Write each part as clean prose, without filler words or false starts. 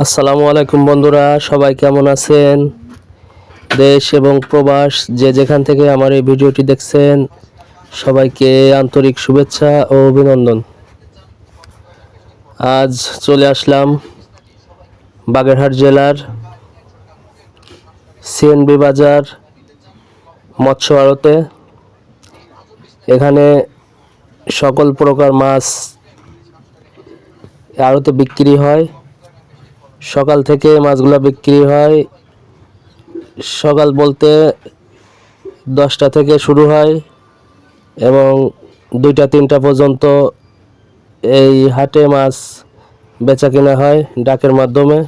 আসসালামু আলাইকুম বন্ধুরা, সবাই কেমন আছেন? দেশ এবং প্রবাস যে যেখান থেকে আমার এই ভিডিওটি দেখছেন সবাইকে আন্তরিক শুভেচ্ছা ও অভিনন্দন। আজ চলে আসলাম বাগেরহাট জেলার সিএনবি বাজার মৎস্য আড়তে। এখানে সকল প্রকার মাছ আড়তে বিক্রি হয়। সকাল থেকে মাছগুলো বিক্রি হয়। সকাল বলতে 10টা থেকে শুরু হয় এবং 2টা-3টা পর্যন্ত এই হাটে মাছ বেচা কেনা হয় ডাকের মাধ্যমে।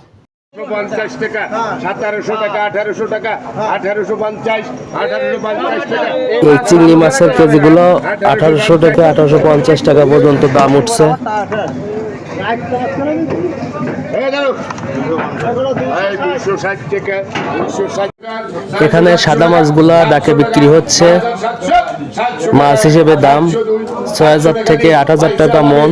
50 টাকা, 1700 টাকা, 1800 টাকা, 1850, 1850 টাকা। এই চিংড়ি মাছের কেজিগুলো 1800 থেকে 1850 টাকা পর্যন্ত দাম উঠছে। এখানে সাদা মাছগুলা ডাকে বিক্রি হচ্ছে। মাছ হিসেবে দাম 6000 থেকে 8000 টাকা মন।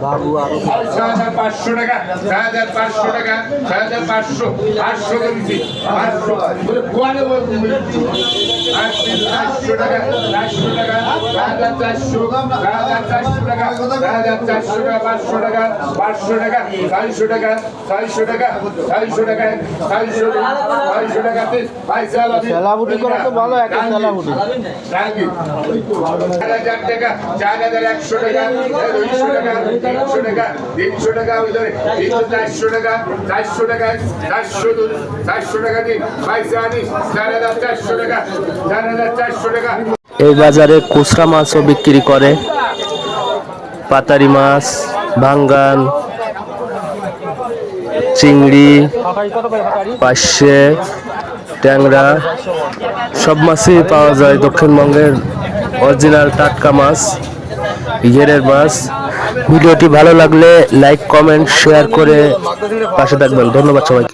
বাবু আরো 500 টাকা, 500 টাকা, 500, 500 দিচ্ছি, 500 বলে কোয়ালে বলছি 800 টাকা, 400 টাকা, 400, 400 টাকা, 400 টাকা, 500 টাকা, 500 টাকা, 400 টাকা, 400 টাকা, 400 টাকা, 400 টাকা, সেলাবুটি করে তো ভালো একটা সেলাবুটি। 4000 টাকা, 4100 টাকা, 200 টাকা, 300 টাকা, 300 টাকা, 400 টাকা, 400 টাকা, 400 টাকা দিন, 4400 টাকা, 4400 টাকা। এই বাজারে খুচরা মাছও বিক্রি করে। পাতারি মাছ, ভাঙ্গান, চিংড়ি, পার্শে, ট্যাংরা সব মাছই পাওয়া যায়। দক্ষিণবঙ্গের অরিজিনাল টাটকা মাছ, ঘেরের মাছ। ভিডিওটি ভালো লাগলে লাইক, কমেন্ট, শেয়ার করে পাশে থাকবেন। ধন্যবাদ সবাইকে।